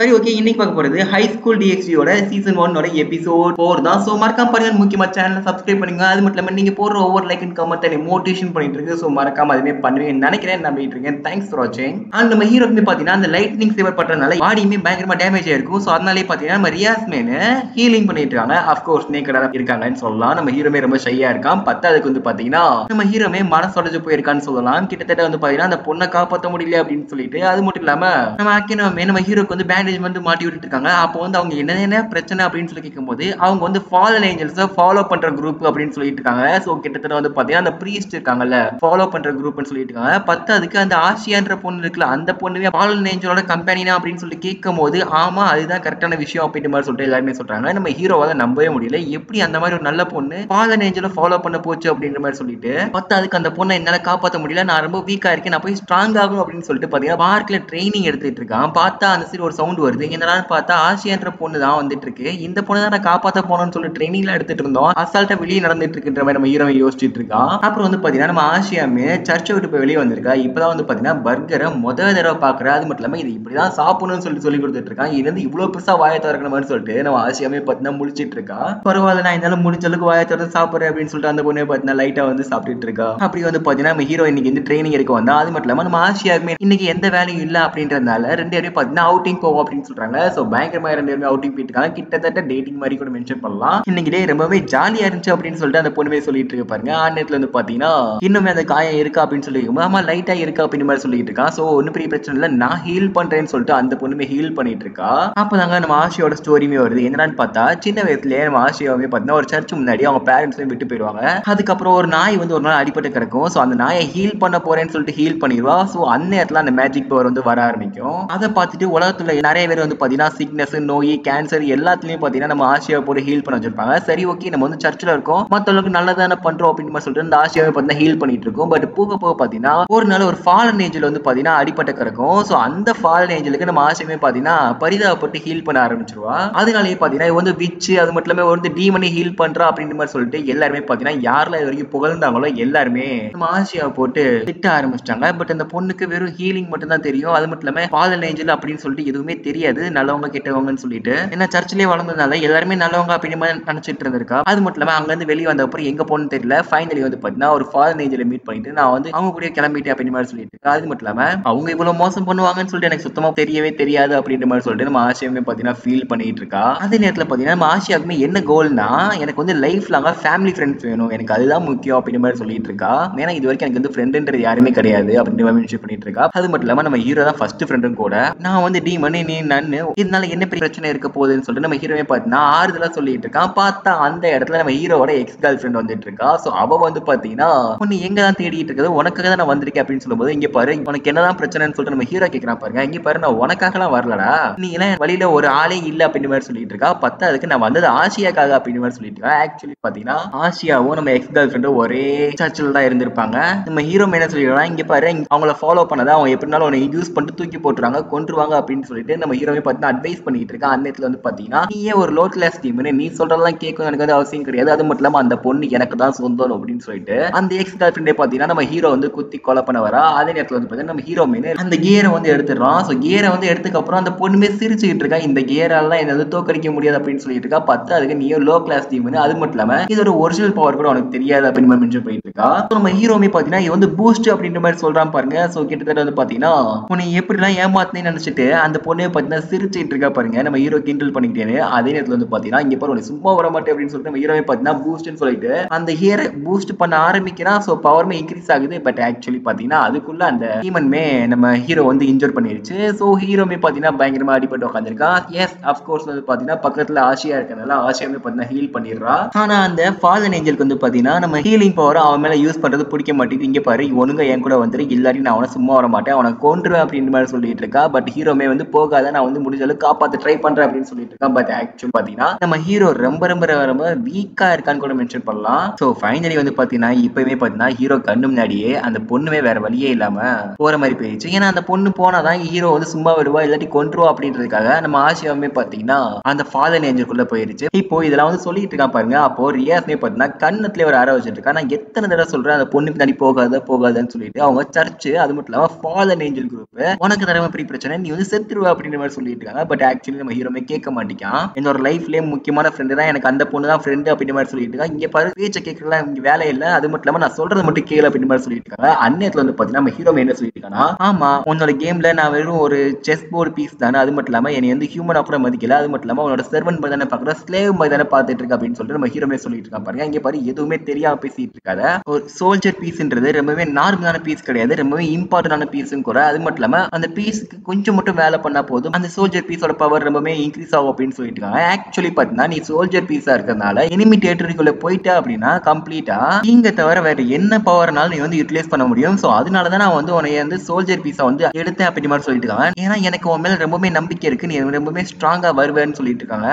சரி, ஓகே. இன்னைக்கு பார்க்க போறது ஹை ஸ்கூல் டிஎக்ஸ்டியோட சீசன் 1 ஓட எபிசோட் 4 தான். சோ மறக்காம பாருங்க, முக்கியமா சேனலை சப்ஸ்கிரைப் பண்ணுங்க. அது மட்டும் இல்லாம நீங்க போடுற ஒவ்வொரு லைக் அண்ட் கமெண்ட் என்னை மோட்டிவேஷன் பண்ணிட்டு இருக்கு. சோ மறக்காம அதுமே பண்ணுவீங்கன்னு நினைக்கிறேன், நம்பிட்டு இருக்கேன். தேங்க்ஸ் ஃபார் வாட்சிங். அண்ட் நம்ம ஹீரோக்கு பாத்தீங்கன்னா அந்த லைட்னிங் சேவர் பண்றதுனால பாடியுமே பயங்கரமா டேமேஜ் ஆயிருக்கும். சோ அதனாலே பாத்தீங்கன்னா நம்ம ரியாஸ் மேனு ஹீலிங் பண்ணிட்டு இருக்காங்க. அஃப்கோர்ஸ் நேக்கடா இருக்காங்கன்னு சொல்லலாம். நம்ம ஹீரோமே ரொம்ப ஷையா இருக்கான். பத்தாவதுக்கு வந்து பாத்தீங்கன்னா நம்ம ஹீரோமே மனசொடைஞ்சு போயிருக்கான்னு சொல்லலாம். கிட்டத்தட்ட வந்து பாத்தீங்கன்னா அந்த பொண்ணை காப்பாற்ற முடியல அப்படின்னு சொல்லிட்டு, அது மட்டும் இல்லாம நம்ம ஆக்கினோமே நம்ம ஹீரோக்கு வந்து பேண்டேஜ் வந்து மாட்டி விட்டு இருக்காங்க. அப்போ வந்து அவங்க என்ன பிரச்சனை அப்படின்னு சொல்லி கேட்கும்போது அவங்க வந்து ஃபாலன் ஏஞ்சல்ஸை ஃபாலோ பண்ற குரூப் அப்படின்னு சொல்லிட்டு இருக்காங்க. ஸோ கிட்டத்தட்ட வந்து பாத்தீங்கன்னா அந்த ப்ரீஸ்ட் இருக்காங்கல்ல, ஃபாலோ பண்ற குரூப்னு சொல்லிட்டு இருக்காங்க. பத்தாவதுக்கு அந்த ஆசியான்ற பொண்ணு இருக்குல்ல, அந்த பொண்ணுமே ஃபாலன் ஏஞ்சலோட கம்பெனினா அப்படின்னு சொல்லி கேட்கும் போது ஆமா அதுதான் கரெக்டான விஷயம் அப்படின்ற மாதிரி சொல்லிட்டு எல்லாருமே சொல்றாங்க. நம்ம ஹீரோவால நம்பவே முடியல, எப்படி அந்த மாதிரி ஒரு நல்ல பொண்ணு ஃபாலன் ஏஞ்சலை ஃபாலோ பண்ண போச்சு அப்படின்ற மாதிரி சொல்லிட்டு. பத்தாவதுக்கு அந்த பொண்ணை என்னால காப்பாற்ற முடியல, நான் ரொம்ப வீக்கா இருக்கேன், நான் போய் ஸ்ட்ராங் ஆகும் அப்படின்னு சொல்லிட்டு பாத்தீங்கன்னா பார்க்ல ட்ரைனிங் எடுத்துட்டு இருக்கான். பார்த்தா அந்த சைடு ஒரு சவுண்ட் வருது. என்னடான்னு பார்த்தா ஆசியான்ற பொண்ணு தான் வந்துட்டு இருக்கு. இந்த பொண்ணு தான் நான் காப்பாத்த போனோம்னு சொல்லி ட்ரைனிங்ல எடுத்துட்டு இருந்தோம், அசால்ட்டா வெளியே நடந்துட்டு இருக்குன்ற மாதிரி நம்ம ஹீரோ யோசிச்சுட்டு இருக்கான். அப்புறம் வந்து பாத்தீங்கன்னா நம்ம ஆசியாமே சர்ச்சை விட்டு போய் வெளியே வந்திருக்கா. இப்பதான் வந்து பாத்தீங்கன்னா பர்கரை முதல் தடவை பாக்குறா. அது மட்டும் இல்லாம இது இப்படிதான் சாப்பிடணும்னு சொல்லி கொடுத்துட்டு இருக்கான். இது வந்து இவ்வளவு பெருசா வாயை திறக்கிற மாதிரி சொல்லிட்டு நம்ம ஆசியாமே பாத்தீங்கன்னா முடிச்சிட்டு இருக்கா. பரவாயில்ல, நான் இருந்தாலும் முடிஞ்ச அளவுக்கு வாயை திறந்து சாப்பிடுறேன் அப்படின்னு சொல்லிட்டு அந்த பொண்ணு பாத்தீங்கன்னா லைட்டா வந்து சாப்பிட்டுட்டு இருக்கா. அப்படி வந்து பாத்தீங்கன்னா நம்ம ஹீரோ இன்னைக்கு வந்து ட்ரைனிங் எடுக்க வந்தா. அது மட்டும் இல்லாம நம்ம ஆசியாவுமே இன்னைக்கு எந்த வேலையும் இல்ல அப்படின்றதுனால ரெண்டு பேரும் பாத்தீங்கன்னா அவுட்டிங் போவோம் அப்படின்னு சொல்றாங்க. சோ பயங்கரமா ரெண்டு பேரும் அவுட்டிங் போயிட்டு இருக்காங்க. கிட்டத்தட்ட டேட்டிங் மாதிரி கூட மென்ஷன் பண்ணலாம். இன்னைக்கு டே ரொம்பவே ஜாலியா இருந்துச்சு அப்படின்னு சொல்லிட்டு அந்த பொண்ணுமே சொல்லிட்டு இருக்கு பாருங்க. ஆன்லைன்ல வந்து பாத்தீங்கன்னா இன்னுமே அந்த காயம் இருக்கா அப்படின்னு சொல்லி ஆமா லைட்டா இருக்கா அப்படின்னு மாதிரி சொல்லிட்டு இருக்கான். சோ ஒன்னும் பெரிய பிரச்சனை இல்ல, நான் ஹீல் பண்றேன்னு சொல்லிட்டு அந்த பொண்ணுமே ஹீல் பண்ணிட்டு இருக்கா. அப்பதாங்க நம்ம ஆசியோட ஸ்டோரியுமே வருது. என்னன்னு பார்த்தா சின்ன வயசுலயே நம்ம ஆசியாவே பாத்தீங்கன்னா ஒரு சர்ச் முன்னாடி அவங்க பேரண்ட்ஸ் விட்டு போயிடுவாங்க. அதுக்கப்புறம் ஒரு நாய் வந்து ஒரு நாள் அடிபட்டு கிடக்கும். சோ அந்த நாயை ஹீல் பண்ண போறேன்னு சொல்லிட்டு ஹீல் பண்ணிடுவா. சோ அந்த நேரத்துல அந்த மேஜிக் பவர் வந்து வர ஆரம்பிக்கும். அதை பார்த்துட்டு உலகத்துல நிறைய பேர் வந்து பாத்தீங்கன்னா சிக்னஸ், நோய், கேன்சர் எல்லாத்துலயும் பாத்தீங்கன்னா நம்ம ஆசியாவை போட்டு ஹீல் பண்ண வச்சிருப்பாங்க. சரி, ஓகே, நம்ம வந்து சர்ச்சில் இருக்கோம், மத்தவங்களுக்கு நல்லதான பண்றோம் அப்படின்னு சொல்லிட்டு இந்த ஆசியாவை பாத்தீங்கன்னா ஹீல் பண்ணிட்டு இருக்கோம். பட் போக போக பாத்தீங்கன்னா ஒரு நாள் ஒரு ஃபாலன் ஏஞ்சல் வந்து பாத்தீங்கன்னா அடிபட்டு கிடக்கும். சோ அந்த ஃபாலன் ஏஞ்சலுக்கு நம்ம ஆசியாவே பாத்தீங்கன்னா பரிதாபப்பட்டு ஹீல் பண்ண ஆரம்பிச்சிருவா. அதனாலேயே பாத்தீங்கன்னா இது வந்து விச் அது மட்டும் இல்லாம வந்து டீமனை ஹீல் பண்றா அப்படின்ற மாதிரி சொல்லிட்டு எல்லாருமே பாத்தீங்கன்னா யாரெல்லாம் இது வரைக்கும் புகழ்ந்தாங்களோ எல்லாருமே நம்ம ஆசியாவை போட்டு திட்ட ஆரம்பிச்சிட்டாங்க. பட் அந்த பொண்ணுக்கு வெறும் ஹீலிங் மட்டும் தான் தெரியும். அது மட்டும் இல்லாம ஃபாலன் ஏஞ்சல் அப்படின்னு சொல்லிட்டு எதுவுமே தெரியாது, நல்லவங்க கெட்டவங்கன்னு சொல்லிட்டு. ஏன்னா சர்ச்சிலே வளர்ந்ததுனால எல்லாருமே நல்லவங்க அப்படின்னு நினைச்சிட்டு இருந்திருக்கா. அது மட்டும் இல்லாம அங்க இருந்து வெளியே வந்த அப்புறம் எங்க போன்னு தெரியல. ஃபைனலி வந்து பாத்தீங்கன்னா ஒரு ஃபாலன் ஏஞ்சலை மீட் பண்ணிட்டு நான் வந்து அவங்க கூட கிளம்பிட்டேன் அப்படின்னு மாதிரி சொல்லிட்டு இருக்கா. அது மட்டும் இல்லாம அவங்க இவ்வளவு மோசம் பண்ணுவாங்கன்னு சொல்லிட்டு எனக்கு சுத்தமா தெரியவே தெரியாது அப்படின்ற மாதிரி சொல்லிட்டு நம்ம ஆசியாவுமே பாத்தீங்கன்னா ஃபீல் பண்ணிட்டு இருக்கா. அதே நேரத்துல பாத்தீங்கன்னா நம்ம ஆசியாவுமே என்ன கோல்னா எனக்கு வந்து லைஃப் லாங்கா ஃபேமிலி ஃப்ரெண்ட்ஸ் வேணும், எனக்கு அதுதான் முக்கியம் அப்படின்ற மாதிரி சொல்லிட்டு இருக்கா. ஏன்னா இது வரைக்கும் எனக்கு வந்து ஃப்ரெண்டுன்றது யாருமே கிடையாது அப்படின்ற மாதிரி மென்ஷன் பண்ணிட்டு இருக்கா. அது மட்டும் இல்லாம நம்ம ஹீரோ தான் ஃபர்ஸ்ட் ஃப்ரெண்டும் கூட. நான் வந்து டீமன், நீ நன்னு, இதனால என்ன பெரிய பிரச்சனை இருக்க போகுதுன்னு சொல்லிட்டு நம்ம ஹீரோவே பாத்தீங்கன்னா ஆறுதலா சொல்லிட்டு இருக்கான். பார்த்தா அந்த இடத்துல நம்ம ஹீரோவோட எக்ஸ் கேர்ள் ஃப்ரெண்ட் வந்துட்டு இருக்கா. சோ அவ வந்து பாத்தீங்கன்னா உன்னை எங்க தான் தேடிட்டு இருக்குது, உனக்காக தான் நான் வந்திருக்கேன் அப்படின்னு சொல்லும்போது இங்க பாரு உனக்கு என்னதான் பிரச்சனைன்னு சொல்லிட்டு நம்ம ஹீரோ கேட்கறான் பாருங்க. இங்க பாரு நான் உனக்காக எல்லாம் வரலடா, நீ எல்லாம் வழியில ஒரு ஆளே இல்ல அப்படின்னு மாதிரி சொல்லிட்டு இருக்கா. பத்தா அதுக்கு நான் வந்தது ஆசியாக்காக அப்படின்னு மாதிரி சொல்லிட்டு இருக்கா. ஆக்சுவலி பாத்தீங்கன்னா ஆசியாவும் நம்ம எக்ஸ் கேர்ள் ஃப்ரெண்டும் ஒரே சர்ச்சில் தான் இருந்திருப்பாங்க. நம்ம ஹீரோ என்ன சொல்லிடுறான், இங்க பாரு அவங்கள ஃபாலோ பண்ணதா அவங்க எப்படினாலும் உன்னை யூஸ் பண்ணிட்டு தூக்கி போட்டுருவாங்க, கொன்றுவாங்க அப்படின்னு சொல்லிட்டு நம்ம ஹீரோவே பார்த்தீங்கன்னா அட்வைஸ் பண்ணிட்டு இருக்கா. அந்த இடத்துல வந்து பாத்தீங்கன்னா நீயே ஒரு லோ கிளாஸ் டீம்னு நீ சொல்றதெல்லாம் கேட்கும் எனக்கு வந்து அவசியம் கிடையாது, அது மட்டும் இல்லாம அந்த பொண்ணு எனக்கு தான் சொந்தம் அப்படின்னு சொல்லிட்டு அந்த எக்ஸ் கேர்ள் ஃப்ரெண்டே பாத்தீங்கன்னா நம்ம ஹீரோ வந்து குத்தி கொலை பண்ண வரா. அதே நேரத்துல வந்து பாத்தீங்கன்னா நம்ம ஹீரோ மீன் அந்த கியரை வந்து எடுத்துடுறான். ஸோ கியரை வந்து எடுத்துக்கு அப்புறம் அந்த பொண்ணுமே சிரிச்சுக்கிட்டு இருக்கா, இந்த கியராலாம் என்ன வந்து தோக்கடிக்க முடியாது அப்படின்னு சொல்லிட்டு இருக்கா. பத்து அதுக்கு நீயோ லோ கிளாஸ் டீம்னு, அது மட்டும் இல்லாம இதோட ஒரிஜினல் பவர் கூட உனக்கு தெரியாது அப்படின்னு மென்ஷன் பண்ணிட்டு இருக்கா. நம்ம ஹீரோமே பாத்தீங்கன்னா இது வந்து பூஸ்ட் அப்படின்ற மாதிரி சொல்றான் பாருங்க. ஸோ கிட்டத்தட்ட வந்து பாத்தீங்கன்னா உன்னை எப்படிலாம் ஏமாத்தினே நினைச்சிட்டு அந்த பொண்ணே பாத்தீங்கன்னா சிரிச்சுட்டு இருக்கா பாருங்க, நம்ம ஹீரோ கிண்டல் பண்ணிக்கிட்டேன்னு. அதே நேரத்துல வந்து பாத்தீங்கன்னா இங்க பாரு சும்மா வர மாட்டேன் அப்படின்னு சொல்லிட்டு நம்ம ஹீரோவே பாத்தீங்கன்னா பூஸ்ட்னு சொல்லிட்டு அந்த ஹியரை பூஸ்ட் பண்ண ஆரம்பிக்கிறான். ஸோ பவருமே இன்க்ரீஸ் ஆகுது. பட் ஆக்சுவலி பாத்தீங்கன்னா அதுக்குள்ள அந்த டீமன்மே நம்ம ஹீரோ வந்து இன்ஜூர் பண்ணிருச்சு. ஸோ ஹீரோமே பாத்தீங்கன்னா பயங்கரமா அடிபட்டு உட்காந்துருக்கான். எஸ் அஃப்கோர்ஸ் வந்து பாத்தீங்கன்னா பக்கத்துல ஆசியா இருக்கனால ஆசியாமே பாத்தீங்கன்னா ஹீல் பண்ணிடுறா. ஆனா அந்த ஃபாலன் ஏஞ்சலுக்கு வந்து பாத்தீங்கன்னா நம்ம ஹீலிங் பவர் அவன் மேல யூஸ் பண்றது பிடிக்க மாட்டேங்குது. இங்க பாரு ஒழுங்கா என் கூட வந்துரு, இல்லாட்டி நான் அவனை சும்மா வர மாட்டேன், அவனை கொன்றுவேன் அப்படின்ற மாதிரி சொல்லிட்டு இருக்கா. பட் ஹீரோமே வந்து போகாத, நான் வந்து முடிஞ்ச அளவுக்கு காப்பாத்த ட்ரை பண்றேன் அப்படின்னு சொல்லிட்டு இருக்கான். பட் ஆக்சுவலி பாத்தீங்கன்னா நம்ம ஹீரோ ரொம்ப ரொம்ப ரொம்ப வீக்கா இருக்கான்னு கூட மென்ஷன் பண்ணலாம். ஸோ ஃபைனலி வந்து பாத்தீங்கன்னா இப்பவே பாத்தீங்கன்னா ஹீரோ கண்ணு முன்னாடியே அந்த பொண்ணுமே வேற வழியே இல்லாம போற மாதிரி போயிடுச்சு. ஏன்னா அந்த பொண்ணு போனாதான் ஹீரோ வந்து சும்மா விடுவா, இல்லாட்டி கொன்றுவா அப்படின்றதுக்காக நம்ம ஆசியாவுமே பாத்தீங்கன்னா அந்த ஃபாலன் ஏஞ்சலுக்குள்ள போயிருச்சு. இப்போ இதெல்லாம் வந்து சொல்லிட்டு இருக்கான் பாருங்க. அப்போ ரியாஸ்மே பாத்தீங்கன்னா கண்ணத்துல ஒரு அறை வச்சுட்டு இருக்கா. நான் எத்தனை தடவை சொல்றேன் அந்த பொண்ணு பின்னாடி போகாதுன்னு சொல்லிட்டு அவங்க சர்ச்சு, அது மட்டும் இல்லாம ஃபாலன் ஏஞ்சல் குரூப் உனக்கு தரமா பெரிய பிரச்சனை, நீ வந்து செத்துருவா அப்படின்ற மாதிரி சொல்லிட்டு இருக்காங்க. பட் ஆக்சுவலி நம்ம ஹீரோமே கேட்க மாட்டேங்கான். என்னோட லைஃப்லயே முக்கியமான ஃப்ரெண்டு தான், எனக்கு அந்த பொண்ணு தான் ஃப்ரெண்டு அப்படின்ற மாதிரி சொல்லிட்டு இருக்காங்க. இங்க பாரு பேச்ச கேட்கலாம் இங்க வேலை இல்ல, அது மட்டும் இல்லாம நான் சொல்றது மட்டும் கேளு அப்படின்ற மாதிரி சொல்லிட்டு இருக்காங்க. அந்நேரத்துல வந்து பாத்தீங்கன்னா நம்ம ஹீரோமே என்ன சொல்லிட்டு இருக்கானா, ஆமா உன்னோட கேம்ல நான் வெறும் ஒரு செஸ் போர்டு பீஸ் தானே, அது மட்டும் இல்லாம என்னை வந்து ஹியூமனா கூட மதிக்கல, அது மட்டும் இல்லாம உன்னோட சர்வன்ட் மாதிரி தானே பாக்குற, ஸ்லேவ் மாதிரி தானே பாத்துட்டு இருக்க அப்படின்னு சொல்லிட்டு நம்ம ஹீரோமே சொல்லிட்டு இருக்கான். பாருங்க இங்க பாரு எதுவுமே தெரியாம பேசிட்டு இருக்காத. ஒரு சோல்ஜர் பீஸ்ன்றது ரொம்பவே நார்மலான பீஸ் கிடையாது, ரொம்பவே இம்பார்ட்டன்டான பீஸும் கூட. அது மட்டும் இல்லாம அந்த பீஸுக்கு கொஞ்சம் மட்டும் வேலை பண்ணா போதும், அந்த சோல்ஜர் பீஸோட பவர் ரொம்பவே இன்க்ரீஸ் ஆகும் அப்படின்னு சொல்லிட்டு இருக்காங்க. ஆக்சுவலி பாத்தீங்கன்னா நீ சோல்ஜர் பீஸா இருக்கிறதுனால எனிமி டெரிட்டரிக்குள்ள போயிட்ட அப்படின்னா கம்ப்ளீட்டா இங்க தவிர வேற என்ன பவர்னாலும் நீ வந்து யூட்டிலைஸ் பண்ண முடியும். சோ அதனாலதான் நான் வந்து உன்னை வந்து சோல்ஜர் பீஸா வந்து எடுத்தேன் அப்படி மாதிரி சொல்லிட்டு இருக்காங்க. ஏன்னா எனக்கு உன் மேல ரொம்பவே நம்பிக்கை இருக்கு, நீ ரொம்பவே ஸ்ட்ராங்கா வருவேன்னு சொல்லிட்டு இருக்காங்க.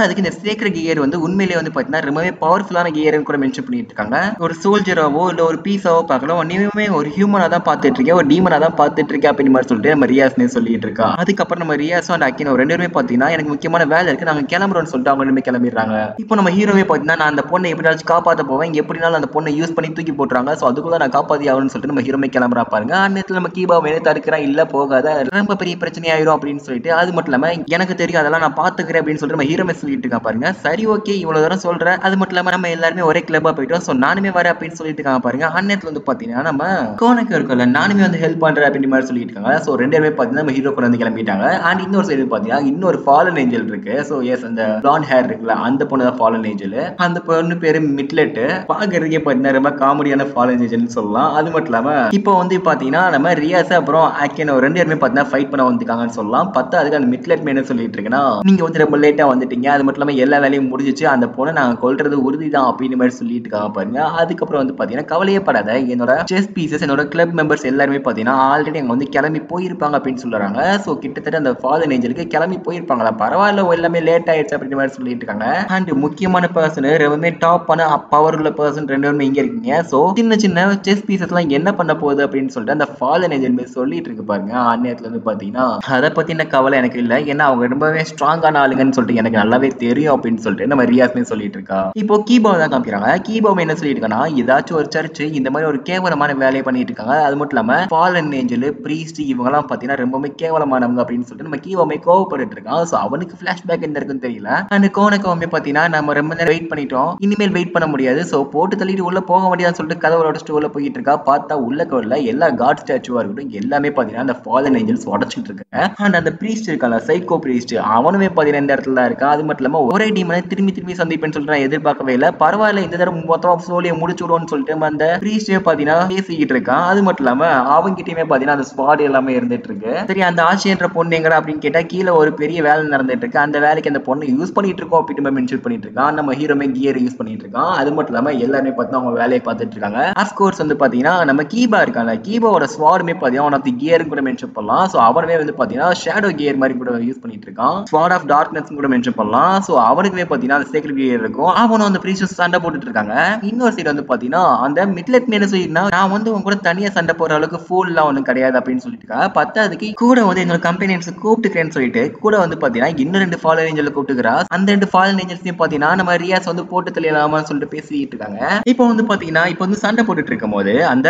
அதுக்கு இந்த சேக்ரெட் கியர் வந்து உண்மையிலேயே வந்து பாத்தீங்கன்னா ரொம்பவே பவர்ஃபுல்லான கியர்னு கூட மென்ஷன் பண்ணிட்டு இருக்காங்க. ஒரு சோல்ஜராவோ இல்ல ஒரு பீஸாவோ பார்க்கலாம், நீயுமே ஒரு ஹியூமனா தான் பாத்துட்டு இருக்கேன், ஒரு டீமனா தான் பாத்துட்டு இருக்கேன் அப்படின்னு மாதிரி சொல்லிட்டு நம்ம ரியாஸ்னே சொல்லிட்டு இருக்கா. அதுக்கப்புறம் நம்ம ரியாஸும் அண்ட் அக்கினோ ரெண்டு பேருமே பாத்தீங்கன்னா எனக்கு முக்கியமான வேலை இருக்கு நாங்க கிளம்புறோம்னு சொல்லிட்டு அவங்க ரெண்டுமே கிளம்பிடுறாங்க. இப்போ நம்ம ஹீரோவே பாத்தீங்கன்னா நான் அந்த பொண்ணை எப்படினாலும் காப்பாத்த போவேன், எப்படினாலும் அந்த பொண்ணை யூஸ் பண்ணி தூக்கி போட்டுறாங்க, சோ அதுக்குள்ள நான் காப்பாத்தி ஆகணும்னு சொல்லிட்டு நம்ம ஹீரோமே கிளம்புறா. பாருங்க அந்நேரத்துல நம்ம கீபா வேலை தடுக்கிறான், இல்ல போகாத ரொம்ப பெரிய பிரச்சனை ஆயிரும் அப்படின்னு சொல்லிட்டு. அது மட்டும் இல்லாம எனக்கு தெரியும் அதெல்லாம் நான் பாத்துக்கிறேன் அப்படின்னு சொல்லிட்டு நம்ம ஹீரோமே சொல்லிட்டு இருக்கான். பாருங்க சரி ஓகே இவ்வளவு தூரம் சொல்றேன், அது மட்டும் இல்லாம நம்ம எல்லாருமே ஒரே கிளப்பா போயிட்டோம், சோ நானுமே வரேன் அப்படின்னு சொல்லிட்டு இருக்காங்க. பாருங்க அந்நேரத்துல வந்து பாத்தீங்கன்னா நம்ம கோனக்கு இருக்கல நானுமே வந்து ஹெல்ப் பண்றேன் அப்படின்னு மாதிரி சொல்லிட்டு இருக்காங்க. சோ ரெண்டு பேருமே பாத்தீங்கன்னா நம்ம ஹீரோ கூட வந்து கிளம்பிட்டாங்க. அண்ட் இன்னொரு சைடு பாத்தீங்கன்னா இன்னொரு ஃபாலன் ஏஞ்சல் இருக்கு. சோ எஸ் அந்த பிளாண்ட் ஹேர் இருக்குல்ல அந்த பொண்ணு தான் ஃபாலன் ஏஞ்சல். அந்த பொண்ணு பேரு மிட்லெட். பாக்குறதுக்கே பாத்தீங்கன்னா ரொம்ப காமெடியான ஃபாலன் ஏஞ்சல்னு சொல்லலாம். அது மட்டும் இல்லாம இப்போ வந்து பாத்தீங்கன்னா நம்ம ரியாஸ் அப்புறம் ஆக்கினோ ரெண்டு பேருமே பாத்தீங்கன்னா ஃபைட் பண்ண வந்துட்டாங்கன்னு சொல்லலாம். அதுக்கு அந்த மிட்லெட் என்ன சொல்லிட்டு இருக்குன்னா, நீங்க வந்து ரொம்ப லேட்டா வந்துட்டீங்க, அது மட்டும் இல்லாம எல்லா வேலையும் முடிஞ்சிச்சு, அந்த பொண்ணை நாங்க கொல்றது உறுதிதான் அப்படின்னு மாதிரி சொல்லிட்டு இருக்காங்க. பாருங்க அதுக்கப்புறம் வந்து பாத்தீங்கன்னா கவலையே படாத, என்னோட செஸ் பீசஸ் என்னோட கிளப் மெம்பர்ஸ் எல்லாருமே பாத்தீங்கன்னா ஆல்ரெடி அங்க வந்து கிளம்பி போயிருப்பாங்க அப்படின்னு சொல்றாங்க. சோ கிட்டத்தட்ட அந்த ஃபாதர் ஏஞ்சலுக்கு கிளம்பி போயிருப்பாங்களா, பரவாயில்ல எல்லாமே லேட் ஆயிடுச்சு அப்படின்னு மாதிரி சொல்லிட்டு இருக்காங்க. அண்ட் முக்கியமான பர்சன் ரொம்பவே டாப்பான பவர் உள்ள பர்சன் ரெண்டு பேருமே இங்க இருக்கீங்க. சோ சின்ன சின்ன செஸ் பீசஸ் எல்லாம் என்ன பண்ண போகுது அப்படின்னு சொல்லிட்டு அந்த ஃபாதர் ஏஞ்சல் சொல்லிட்டு இருக்கு. பாருங்க அந்நேரத்துல வந்து பாத்தீங்கன்னா அதை பத்தின கவலை எனக்கு இல்ல, ஏன்னா அவங்க ரொம்பவே ஸ்ட்ராங்கான ஆளுங்கன்னு சொல்லிட்டு எனக்கு நல்லாவே தெரியும் அப்படின்னு சொல்லிட்டு நம்ம ரியாஸ்மே சொல்லிட்டு இருக்கா. இப்போ கீபோ தான் காமிக்கிறாங்க. கீபோ என்ன சொல்லிட்டு இருக்கானா, ஏதாச்சும் ஒரு சர்ச் இந்த மாதிரி ஒரு கேவலமான வேலையை பண்ணிட்டு இருக்காங்க, அது மட்டும் இல்லாம ஃபாலன் ஏஞ்சல் பிரீஸ்ட் இவங்க எல்லாம் பாத்தீங்கன்னா ரொம்பவே கேவலமானவங்க அப்படின்னு சொல்லிட்டு நம்ம கீபோமே கோவப்பட்டு இருக்கான். சோ அவனுக்கு பிளாஷ்பேக் என்ன இருக்குன்னு தெரியல. அண்ட் கோனக்கோமே பாத்தீங்கன்னா நம்ம ரொம்ப நேரம் வெயிட் பண்ணிட்டோம், இனிமேல் வெயிட் பண்ண முடியாது, சோ போட்டு தள்ளிட்டு உள்ள போக முடியாதுன்னு சொல்லிட்டு கதவோட உள்ள போயிட்டு இருக்கா. பார்த்தா உள்ள கவர்ல எல்லா காட் ஸ்டாச்சுவா இருக்கட்டும் எல்லாமே பாத்தீங்கன்னா அந்த ஃபாலன் ஏஞ்சல்ஸ் உடைச்சிட்டு இருக்காங்க. அண்ட் அந்த பிரீஸ்ட் இருக்காங்க சைக்கோ பிரீஸ்ட், அவனுமே பாத்தீங்கன்னா இந்த இடத்துல தான் இருக்கான். அது மட்டும் இல்லாம ஒரே டீமனை திரும்பி திரும்பி சந்திப்பேன்னு சொல்லிட்டு நான் எதிர்பார்க்கவே இல்லை, பரவாயில்ல இந்த தடவை மொத்தமா சோழியை முடிச்சு விடுவோம்னு சொல்லிட்டு அந்த பிரீஸ்டே பாத்தீங்கன்னா பேசிக்கிட்டு இருக்கான். அது மட்டும் இல்லாம அவங்கிட்டயுமே பாத்தீங்கன்னா அந்த ஸ்குவாட் எல்லாமே இருந்துட்டு இருக்கு. சரி அந்த ஆஷியன்ற பொண்ணு எங்கடா அப்படின்னு கேட்டா கீழே ஒரு பெரிய வேலை நடந்துட்டு இருக்கு, அந்த வேலைக்கு அந்த பொண்ணு யூஸ் பண்ணிட்டு இருக்கோம் அப்படின்னு மென்ஷன் பண்ணிட்டு இருக்கான். நம்ம ஹீரோமே கியர் யூஸ் பண்ணிட்டு இருக்கான். அது மட்டும் இல்லாம எல்லாருமே பாத்தீங்கன்னா அவங்க வேலையை பார்த்துட்டு இருக்காங்க. அஃப்கோர்ஸ் வந்து பாத்தீங்கன்னா நம்ம கீபா இருக்காங்க, கீபாவோட ஸ்வாடுமே பாத்தீங்கன்னா ஒன் ஆஃப் தி கியர் கூட மென்ஷன் பண்ணலாம். சோ அவனுமே வந்து பாத்தீங்கன்னா ஷேடோ கியர் மாதிரி கூட யூஸ் பண்ணிட்டு இருக்கான், ஸ்வாட் ஆஃப் டார்க்னஸ் கூட மென்ஷன் பண்ணலாம். சோ அவனுக்குமே பாத்தீங்கன்னா அந்த சேக்ரெட் கியர் இருக்கும், அவனும் அந்த பிரீஷஸ் சண்டை போட்டுட்டு இருக்காங்க. இன்னொரு சைடு வந்து பாத்தீங்கன்னா அந்த மிட்லெட் என்ன சொல்லிருந்தா, நான் வந்து உங்க கூட தனியா சண்டை போற அளவுக்கு ஃபூல்லாம் ஒன்றும் கிடையாது அப்படின்னு சொல்லிட்டு இருக்கா. பத்தாவதுக்கு கூட வந்து என்னோட கம்பெனியன்ஸ் கூப்பிட்டுக்கிறேன்னு சொல்லிட்டு கூட வந்து பாத்தீங்கன்னா இன்னும் ரெண்டு ஃபாலன் ஏஞ்சல் கூப்பிட்டுக்கிறா. அந்த ரெண்டு ஃபாலன் ஏஞ்சல்ஸையும் பாத்தீங்கன்னா நம்ம ரியாஸ் வந்து போட்டு தெளியலாமான்னு சொல்லிட்டு பேசிட்டு இருக்காங்க. இப்போ வந்து பாத்தீங்கன்னா இப்போ வந்து சண்டை போட்டுட்டு இருக்கும் போது அந்த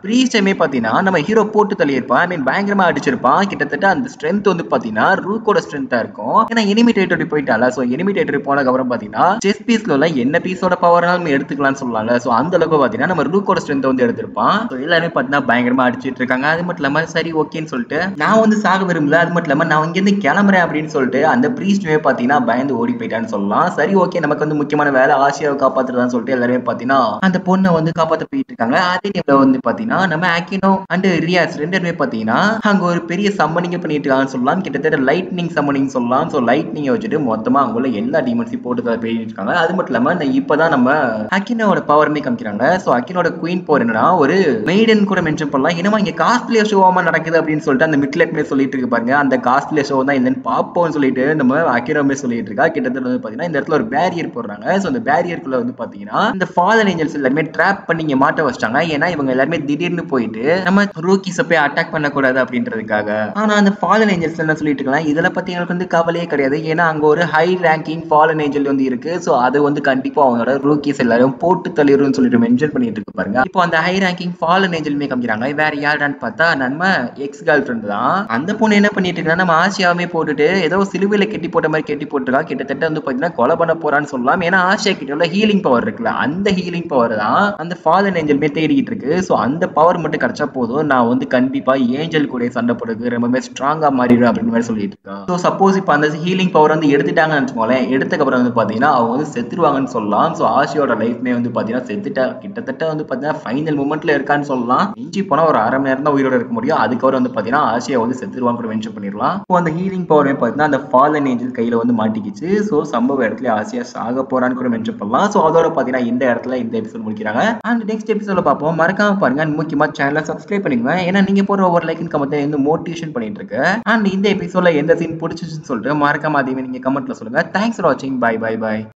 பிரீஸ்டமே பாத்தீங்கன்னா நம்ம ஹீரோ போட்டு தள்ளியிருப்பான், ஐ மீன் பயங்கரமா அடிச்சிருப்பான். கிட்டத்தட்ட அந்த ஸ்ட்ரென்த் வந்து பாத்தீங்கன்னா ரூக்கோட ஸ்ட்ரென்த்தா இருக்கும், ஏன்னா எனிமி டெரிட்டரி போயிட்டால. சோ எனிமி டெரிட்டரி போனதுக்கு அப்புறம் பாத்தீங்கன்னா செஸ் பீஸ்ல உள்ள என்ன பீஸோட பவர்னாலும் எடுத்துக்கலாம்னு சொல்லலாம்ல. சோ அந்த அளவுக்கு பாத்தீங்கன்னா நம்ம ரூக்கோட ஸ்ட்ரென்த் வந்து எடுத்திருப்பான். சோ எல்லாரும் பாத்தீங்கன்னா பயங்கரமா அடிச்சிட்டு இருக்காங்க. அது மட்டும் இல்லாம சரி ஓகேன்னு சொல்லிட்டு நான் வந்து சாக விரும்பல, அது மட்டும் இல்லாம நான் இங்க இருந்து கிளம்புறேன் அப்படின்னு சொல்லிட்டு அந்த பிரீஸ்டுமே பாத்தீங்கன்னா பயந்து ஓடி போயிட்டான்னு சொல்லலாம். சரி ஓகே நமக்கு வந்து முக்கியமான வேலை ஆசியாவை காப்பாத்துறதான்னு சொல்லிட்டு எல்லாருமே பாத்தீங்கன்னா அந்த பொண்ணை வந்து காப்பாத்த போயிட்டு இருக்காங்க. அதே டைம்ல வந்து பாத்தீங்கன்னா நம்ம ஆக்கினோ அண்ட் ரியாஸ் ரெண்டு பேருமே பாத்தீங்கன்னா அங்க ஒரு பெரிய சம்மனிங் பண்ணிட்டு இருக்காங்கன்னு சொல்லலாம், கிட்டத்தட்ட லைட்னிங் சம்மனிங் சொல்லலாம். சோ லைட்னிங் வச்சுட்டு மொத்தமா அங்க உள்ள எல்லா டீமன்ஸையும் போட்டு போயிட்டு இருக்காங்க. அது மட்டும் இல்லாம இப்பதான் நம்ம அக்கினோட பவருமே காமிக்கிறாங்க. சோ அக்கினோட குயின் பவர் என்னன்னா ஒரு மெய்டன் கூட மென்ஷன் பண்ணலாம், என்னமா இங்க காஸ்ட்லியா ஷோமா நடக்குது அப்படின்னு சொல்லிட்டு அந்த மிட்லெட்மே சொல்லிட்டு இருக்கு. பாருங்க அந்த காஸ்ட்லியா ஷோ தான் என்னன்னு பாப்போம்னு சொல்லிட்டு நம்ம அக்கினோமே சொல்லிட்டு இருக்கா. கிட்டத்தட்ட வந்து பாத்தீங்கன்னா இந்த இடத்துல ஒரு பேரியர் போடுறாங்க. சோ அந்த பேரியருக்குள்ள வந்து பாத்தீங்கன்னா இந்த ஃபாலன் ஏஞ்சல்ஸ் எல்லாமே ட்ராப் பண்ணி இங்க மாட்ட வச்சிட்டாங்க, ஏன்னா இவங்க எல்லாருமே திடீர்னு போயிட்டு நம்ம ரூக்கீஸை போய் அட்டாக் பண்ணக்கூடாது அப்படின்றதுக்காக. ஆனா அந்த ஃபாலன் ஏஞ்சல்ஸ் என்ன சொல்லிட்டு இருக்கலாம், இதுல பத்தி எங்களுக்கு வந்து கவலையே கிடையாது, ஏன்னா அங்க ஒரு ஹை ரேங்கிங் ஃபாலன் ஏஞ்சல் வந்து இருக்கு. சோ அது வந்து கண்டிப்பா அவங்களோட ரூக்கீஸ் எல்லாரும் போட்டு தள்ளிடும்னு சொல்லிட்டு மென்ஷன் பண்ணிட்டு இருக்கு. பாருங்க இப்போ அந்த ஹை ரேங்கிங் ஃபாலன் ஏஞ்சலுமே காமிக்கிறாங்க. வேற யாருன்னு பார்த்தா நம்ம எக்ஸ் கேர்ள் ஃப்ரெண்ட் தான். அந்த பொண்ணு என்ன பண்ணிட்டு பண்ணிட்டு இருக்கா நம்ம ஆசியாவே போட்டுட்டு ஏதோ சிலுவையில கெட்டி போட்ட மாதிரி கெட்டி போட்டுருக்கா. கிட்டத்தட்ட வந்து பாத்தீங்கன்னா கொலை பண்ண போறான்னு சொல்லலாம். ஏன்னா ஆசியா கிட்ட உள்ள ஹீலிங் பவர் இருக்குல்ல, அந்த ஹீலிங் பவர் தான் அந்த ஃபாலன் ஏஞ்சலுமே தேடிக்கிட்டு இருக்கு. ஸோ அந்த பவர் மட்டும் கிடைச்சா போதும், நான் வந்து கண்டிப்பா ஏஞ்சல் கூட சண்டை போடுறது ரொம்பவே ஸ்ட்ராங்கா மாறிடும் அப்படின்னு மாதிரி சொல்லிட்டு இருக்கா. ஸோ சப்போஸ் இப்போ அந்த ஹீலிங் பவர் வந்து எடுத்துட்டாங்கன்னு வச்சுக்கோங்களேன், எடுத்ததுக்கு அப்புறம் வந்து பாத்தீங்கன்னா அவங்க வந்து செத்துருவாங்கன்னு சொல்லலாம். ஸோ ஆசியோட லைஃப்மே வந்து பாத்தீங்கன்னா செத்துட்டா, கிட்டத்தட்ட வந்து பாத்தீங்கன்னா ஃபைனல் மூமெண்ட்ல இருக்கான்னு சொல்லலாம். மிஞ்சி போனா ஒரு அரை மணி நேரம் தான் உயிரோட இருக்க முடியும். அதுக்கப்புறம் வந்து பாத்தீங்கன்னா ஆசியா வந்து செத்துருவாங்க கூட மென்ஷன் பண்ணிடலாம். இப்போ அந்த ஹீலிங் பவர் பாத்தீங்கன்னா அந்த ஃபாலன் ஏஞ்சல் கையில வந்து மாட்டிக்கிச்சு. ஸோ சம்பவ இடத்துல ஆசியா சாக போறான்னு கூட மென்ஷன் பண்ணலாம். ஸோ அதோட பாத்தீங்கன்னா இந்த இடத்துல இந்த எபிசோட் முடிக்கிறாங்க. அண்ட் நெக்ஸ்ட் எபிசோட பார்ப்போம். மறக்காம பாருங்க. முக்கியமா சேனலை சப்ஸ்கிரைப் பண்ணிக்கோங்க. ஏன்னா நீங்க போற ஒவ்வொரு லைக் கமெண்ட் வந்து மோட்டிவேஷன் பண்ணிட்டு இருக்கு. அண்ட் இந்த எபிசோட்ல எந்த சீன் பிடிச்சிச்சுன்னு சொல்லிட்டு மறக்காம அதையுமே நீங்க கமெண்ட்ல சொல்லுங்க. தேங்க்ஸ் ஃபார் வாட்சிங். Bye bye by.